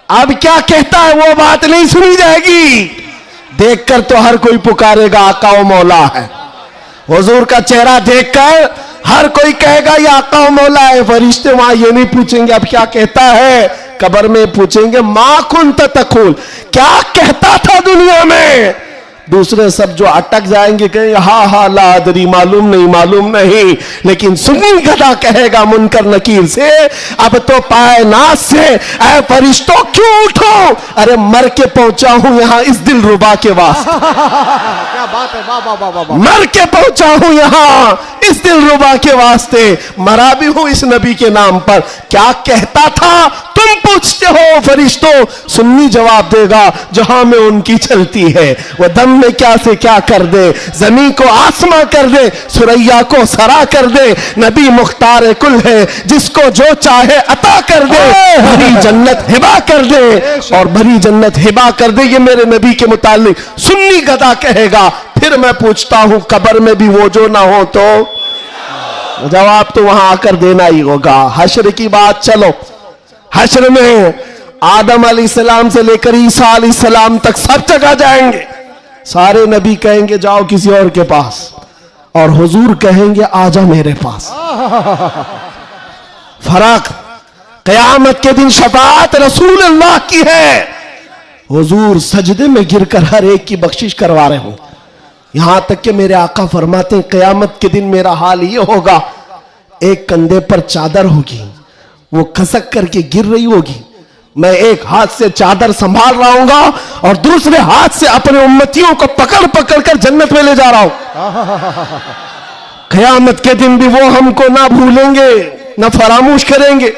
अब क्या कहता है वो बात नहीं सुनी जाएगी। देखकर तो हर कोई पुकारेगा आका व मौला है। हुजूर का चेहरा देखकर हर कोई कहेगा ये आका व मौला है। फरिश्ते वहां ये नहीं पूछेंगे अब क्या कहता है, कब्र में पूछेंगे मा कुन्त तक़ूल, क्या कहता था दुनिया में। दूसरे सब जो अटक जाएंगे कहेंगे हा ला अदरी, मालूम नहीं। लेकिन सुन्नी गधा कहेगा मुनकर नकीर से, अब तो पाए नाज से ऐ फरिश्तों क्यों उठो, अरे मर के पहुंचा हूं यहां इस दिल रुबा के वास्ते। क्या बात है, वाह वाह वाह वाह। मर के पहुंचा हूं यहां इस दिल रुबा के वास्ते, मरा भी हूं इस नबी के नाम पर। क्या कहता था तुम पूछते हो फरिश्तों, सुन्नी जवाब देगा जहां में उनकी चलती है। वह दम में क्या से क्या कर दे, जमीन को आसमां कर दे, सुरैया को सरा कर दे। नबी मुख्तार कुल है, जिसको जो चाहे अता कर दे। भरी जन्नत हिबा कर दे और भरी जन्नत हिबा कर दे। ये मेरे नबी के मुतालिक सुन्नी गदा कहेगा। फिर मैं पूछता हूं कब्र में भी वो जो ना हो तो, जवाब तो वहां आकर देना ही होगा। हश्र की बात, चलो हश्र में आदम अलैहिस्सलाम से लेकर ईसा अलैहिस्सलाम तक सब जगह जाएंगे। सारे नबी कहेंगे जाओ किसी और के पास, और हुजूर कहेंगे आजा मेरे पास। फर्क, क़यामत के दिन शफाअत रसूल अल्लाह की है। हुजूर सजदे में गिरकर हर एक की बख्शिश करवा रहे हो। यहां तक कि मेरे आका फरमाते हैं क़यामत के दिन मेरा हाल ये होगा, एक कंधे पर चादर होगी, वो खसक करके गिर रही होगी, मैं एक हाथ से चादर संभाल रहा हूंगा और दूसरे हाथ से अपने उम्मतियों को पकड़ पकड़ कर जन्नत में ले जा रहा हूं। क़यामत के दिन भी वो हमको ना भूलेंगे ना फरामोश करेंगे।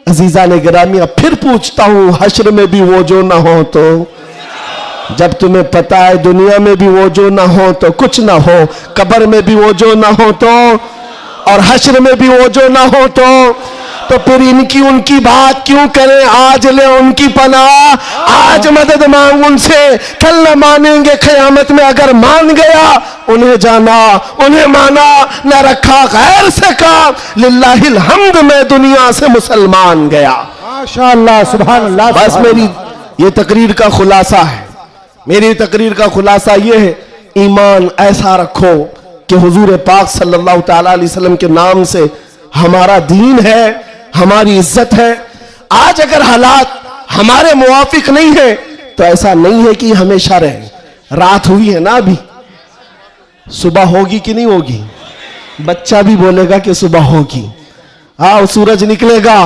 अजीजा ने गिरामिया, फिर पूछता हूं हश्र में भी वो जो ना हो तो, जब तुम्हें पता है दुनिया में भी वो जो ना हो तो कुछ ना हो, कब्र में भी वो जो ना हो तो, और हश्र में भी वो जो ना हो तो फिर इनकी उनकी बात क्यों करें। आज ले उनकी पनाह, आज मदद मांग उनसे, कल न मानेंगे क़यामत में। अगर मान गया उन्हें जाना, उन्हें माना, न रखा गैर से काम। लिल्लाहिल हम्द, मैं दुनिया से मुसलमान गया। माशाअल्लाह, सुभान अल्लाह। बस मेरी ये तकरीर का खुलासा है, मेरी तकरीर का खुलासा ये है, ईमान ऐसा रखो कि हुजूर पाक सल्लल्लाहु तआला अलैहि वसल्लम के नाम से हमारा दीन है, हमारी इज्जत है। आज अगर हालात हमारे मुवाफिक नहीं है तो ऐसा नहीं है कि हमेशा रहे। रात हुई है ना, अभी सुबह होगी कि नहीं होगी? बच्चा भी बोलेगा कि सुबह होगी। हाँ, सूरज निकलेगा,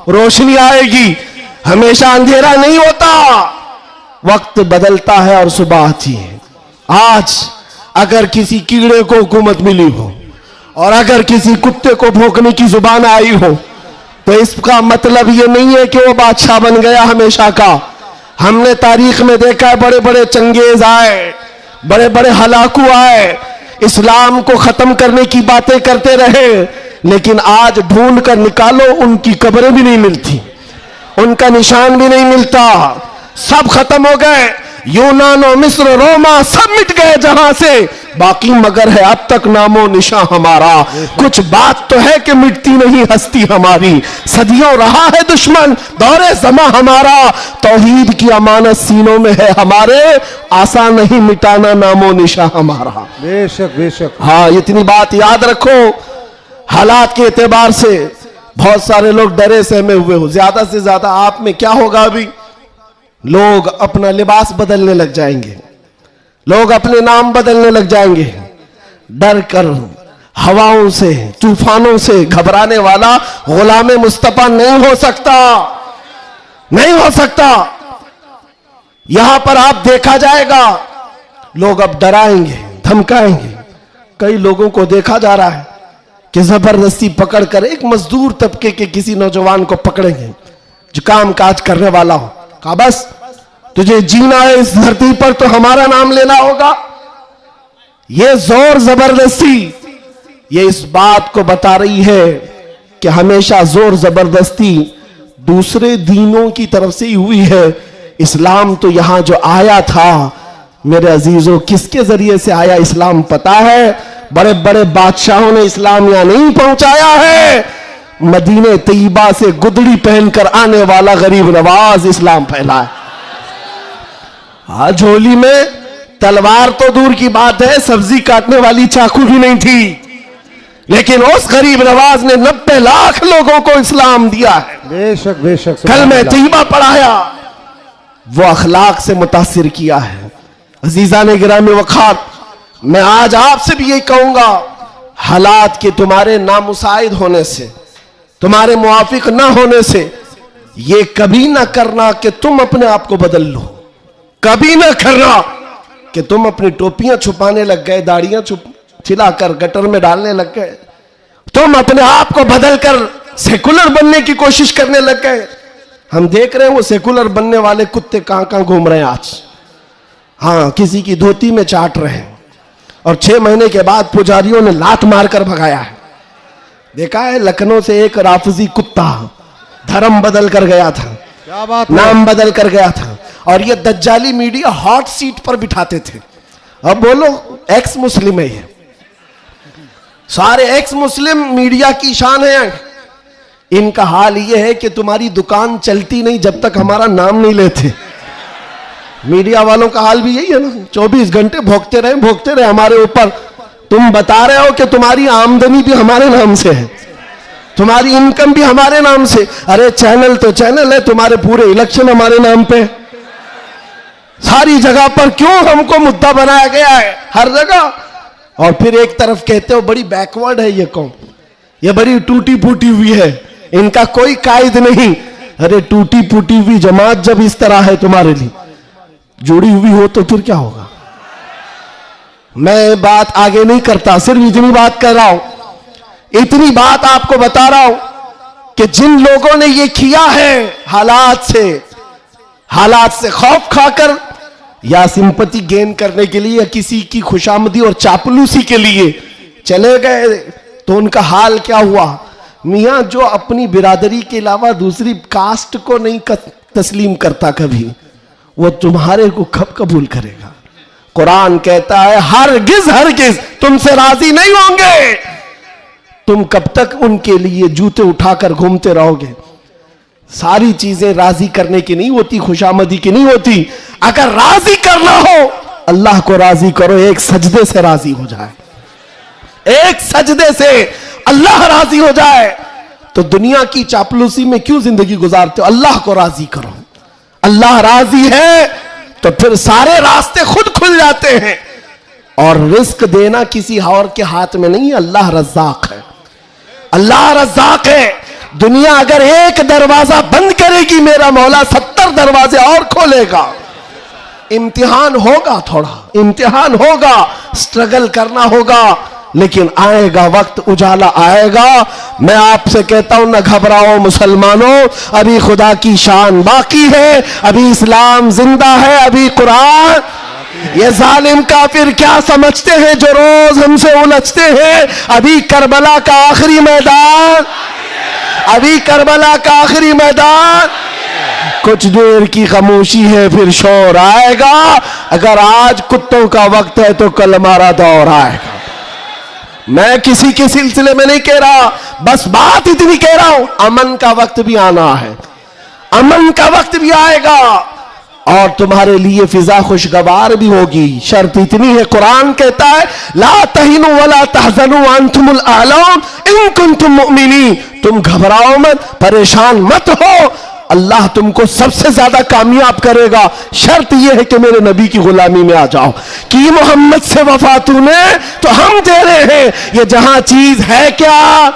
रोशनी आएगी, हमेशा अंधेरा नहीं होता, वक्त बदलता है और सुबह आती है। आज अगर किसी कीड़े को हुकूमत मिली हो और अगर किसी कुत्ते को भौंकने की जुबान आई हो तो इसका मतलब ये नहीं है कि वो बादशाह बन गया हमेशा का। हमने तारीख में देखा है बड़े बड़े चंगेज आए, बड़े बड़े हलाकू आए, इस्लाम को खत्म करने की बातें करते रहे, लेकिन आज ढूंढ कर निकालो उनकी कब्रें भी नहीं मिलती, उनका निशान भी नहीं मिलता, सब खत्म हो गए। यूनान और मिस्र, रोमा सब मिट गए जहां से, बाकी मगर है अब तक नामो निशा हमारा। कुछ बात तो है कि मिटती नहीं हस्ती हमारी, सदियों रहा है दुश्मन दौरे जमा हमारा। तौहीद की अमानत सीनों में है हमारे, आसान नहीं मिटाना नामो निशा हमारा। बेशक बेशक। हाँ, इतनी बात याद रखो। हालात के एतबार से बहुत सारे लोग डरे सहमे हुए हो, ज्यादा से ज्यादा आप में क्या होगा, अभी लोग अपना लिबास बदलने लग जाएंगे, लोग अपने नाम बदलने लग जाएंगे। डर कर हवाओं से तूफानों से घबराने वाला गुलाम मुस्तफा नहीं हो सकता, नहीं हो सकता। यहां पर आप देखा जाएगा लोग अब डराएंगे धमकाएंगे। कई लोगों को देखा जा रहा है कि जबरदस्ती पकड़कर एक मजदूर तबके के किसी नौजवान को पकड़ेंगे जो काम काज करने वाला हो, कहा बस तुझे जीना है इस धरती पर तो हमारा नाम लेना होगा। यह जोर जबरदस्ती ये इस बात को बता रही है कि हमेशा जोर जबरदस्ती दूसरे दीनों की तरफ से ही हुई है। इस्लाम तो यहां जो आया था मेरे अजीजों, किसके जरिए से आया इस्लाम पता है? बड़े बड़े बादशाहों ने इस्लाम यहां नहीं पहुंचाया है, मदीने तैयबा से गुदड़ी पहनकर आने वाला गरीब नवाज इस्लाम फैला है। झोली में तलवार तो दूर की बात है, सब्जी काटने वाली चाकू भी नहीं थी, लेकिन उस गरीब नवाज ने 90 लाख लोगों को इस्लाम दिया है। बेशक बेशक। कलमे तैयबा पढ़ाया, वो अखलाक से मुतासिर किया है। अजीजा ने गिरामी वखात, मैं आज आपसे भी यही कहूंगा, हालात के तुम्हारे नामुसाइद होने से, तुम्हारे मुआफिक ना होने से, ये कभी ना करना कि तुम अपने आप को बदल लो। कभी ना करना कि तुम अपनी टोपियां छुपाने लग गए, दाढ़ियां छिलाकर गटर में डालने लग गए, तुम अपने आप को बदलकर सेकुलर बनने की कोशिश करने लग गए। हम देख रहे हैं वो सेकुलर बनने वाले कुत्ते कहां कहां घूम रहे हैं आज। हाँ, किसी की धोती में चाट रहे हैं और 6 महीने के बाद पुजारियों ने लात मारकर भगाया है। देखा है, लखनऊ से एक राफजी कुत्ता धर्म बदल कर गया था, क्या बात, नाम बदल कर गया था, और ये दज्जाली मीडिया हॉट सीट पर बिठाते थे। अब बोलो एक्स मुस्लिम है, ये सारे एक्स मुस्लिम मीडिया की शान है। इनका हाल ये है कि तुम्हारी दुकान चलती नहीं जब तक हमारा नाम नहीं लेते। मीडिया वालों का हाल भी यही है ना, 24 घंटे भोगते रहे हमारे ऊपर। तुम बता रहे हो कि तुम्हारी आमदनी भी हमारे नाम से है, तुम्हारी इनकम भी हमारे नाम से। अरे चैनल तो चैनल है, तुम्हारे पूरे इलेक्शन हमारे नाम पे, सारी जगह पर क्यों हमको मुद्दा बनाया गया है हर जगह। और फिर एक तरफ कहते हो बड़ी बैकवर्ड है ये कौम, ये बड़ी टूटी फूटी हुई है, इनका कोई कायद नहीं। अरे टूटी फूटी हुई जमात जब इस तरह है तुम्हारे लिए जुड़ी हुई हो तो फिर क्या होगा? मैं बात आगे नहीं करता, सिर्फ इतनी बात कर रहा हूं, इतनी बात आपको बता रहा हूं कि जिन लोगों ने ये किया है हालात से खौफ खाकर या सिंपैथी गेन करने के लिए या किसी की खुशामदी और चापलूसी के लिए चले गए, तो उनका हाल क्या हुआ? मियां जो अपनी बिरादरी के अलावा दूसरी कास्ट को नहीं तस्लीम करता कभी, वो तुम्हारे को कब कबूल करेगा? कुरान कहता है हरगिज तुमसे राजी नहीं होंगे। तुम कब तक उनके लिए जूते उठाकर घूमते रहोगे? सारी चीजें राजी करने की नहीं होती, खुशामदी की नहीं होती। अगर राजी करना हो अल्लाह को राजी करो, एक सजदे से राजी हो जाए, एक सजदे से अल्लाह राजी हो जाए। तो दुनिया की चापलूसी में क्यों जिंदगी गुजारते हो? अल्लाह को राजी करो, अल्लाह राजी है तो फिर सारे रास्ते खुद खुल जाते हैं। और रिस्क देना किसी और के हाथ में नहीं है, अल्लाह रज़्ज़ाक़ है, अल्लाह रज़्ज़ाक़ है। दुनिया अगर एक दरवाजा बंद करेगी, मेरा मौला 70 दरवाजे और खोलेगा। इम्तिहान होगा, थोड़ा इम्तिहान होगा, स्ट्रगल करना होगा, लेकिन आएगा वक्त, उजाला आएगा। मैं आपसे कहता हूं न घबराओ मुसलमानों, अभी खुदा की शान बाकी है, अभी इस्लाम जिंदा है, अभी कुरान ये जालिम काफिर क्या समझते हैं जो रोज हमसे उलझते हैं। अभी करबला का आखिरी मैदान, अभी करबला का आखिरी मैदान, कुछ देर की खामोशी है फिर शोर आएगा। अगर आज कुत्तों का वक्त है तो कल हमारा दौर आएगा। मैं किसी के सिलसिले में नहीं कह रहा, बस बात इतनी कह रहा हूं, अमन का वक्त भी आना है, अमन का वक्त भी आएगा और तुम्हारे लिए फिजा खुशगवार भी होगी। शर्त इतनी है, कुरान कहता है ला तहिनु वला तहजनु अंतुमुल आलौन इन कुंतुम मुमिनीन, तुम घबराओ मत, परेशान मत हो, अल्लाह तुमको सबसे ज्यादा कामयाब करेगा। शर्त यह है कि मेरे नबी की गुलामी में आ जाओ। कि मोहम्मद से वफा तूने तो हम तेरे हैं, ये जहां चीज है क्या,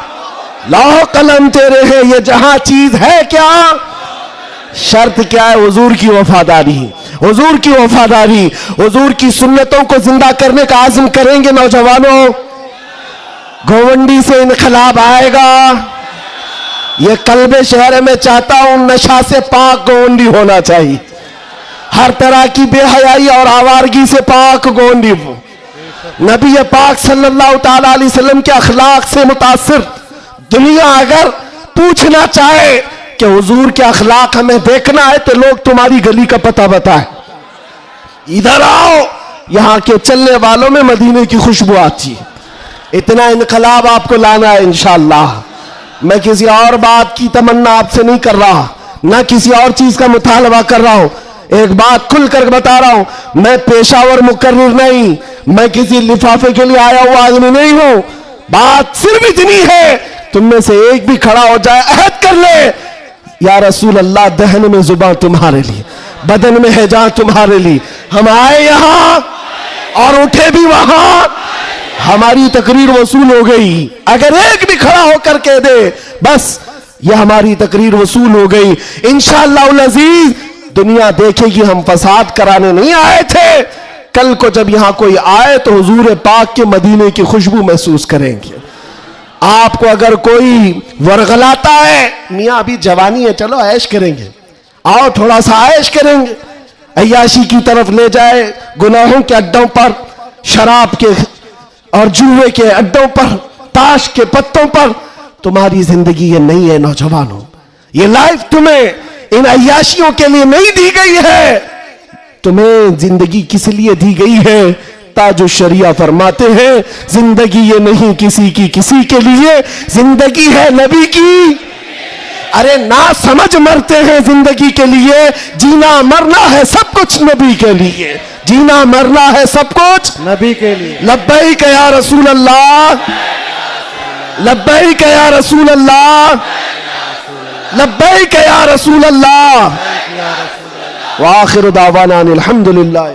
लौह कलम तेरे हैं, ये जहां चीज है क्या। शर्त क्या है? हुजूर की वफादारी, हुजूर की वफादारी, हुजूर की सुन्नतों को जिंदा करने का आज़म करेंगे नौजवानों। गोवंडी से इनकलाब आएगा। ये कल्बे शहर में चाहता हूं नशा से पाक गोवंडी होना चाहिए, हर तरह की बेहयाई और आवारगी से पाक गोवंडी हो। नबी पाक सल्लल्लाहु ताला अलैहि वसल्लम के अखलाक से मुतासिर दुनिया अगर पूछना चाहे कि हुजूर के अखलाक हमें देखना है तो लोग तुम्हारी गली का पता बताए, इधर आओ, यहां के चलने वालों में मदीने की खुशबू आती है। इतना इनकलाब आपको लाना है इंशाअल्लाह। मैं किसी और बात की तमन्ना आपसे नहीं कर रहा, ना किसी और चीज का मुतालबा कर रहा हूं। एक बात खुलकर बता रहा हूं, मैं पेशावर मुकर्रिर नहीं, मैं किसी लिफाफे के लिए आया हुआ आदमी नहीं हूं। बात सिर्फ इतनी है, तुम में से एक भी खड़ा हो जाए, अहद कर ले, या रसूल अल्लाह, दहन में जुबान तुम्हारे लिए, बदन में है जान तुम्हारे लिए। हम आए यहां और उठे भी वहां, हमारी तकरीर वसूल हो गई। अगर एक भी खड़ा होकर कह दे बस ये हमारी तकरीर वसूल हो गई, इंशाअल्लाह अज़ीज दुनिया देखेगी हम फसाद कराने नहीं आए थे। कल को जब यहां कोई आए तो हुजूर पाक के मदीने की खुशबू महसूस करेंगे। आपको अगर कोई वरगलाता है, मियां अभी जवानी है, चलो ऐश करेंगे, आओ थोड़ा सा ऐश करेंगे, अय्याशी की तरफ ले जाए, गुनाहों के अड्डों पर, शराब के और जुए के अड्डों पर, ताश के पत्तों पर, तुम्हारी जिंदगी ये नहीं है नौजवानों। ये लाइफ तुम्हें इन अय्याशियों के लिए नहीं दी गई है, तुम्हें जिंदगी किस लिए दी गई है? ताजु शरिया फरमाते हैं जिंदगी ये नहीं किसी की किसी के लिए, जिंदगी है नबी की। अरे ना समझ मरते हैं जिंदगी के लिए, जीना मरना है सब कुछ नबी के लिए, जीना मरना है सब कुछ नबी के लिए। लब्बैक या रसूल अल्लाह, लब्बैक या रसूल अल्लाह, लब्बैक या रसूल अल्लाह। व आखिर दावाना अनिल हम्दुलिल्लाह।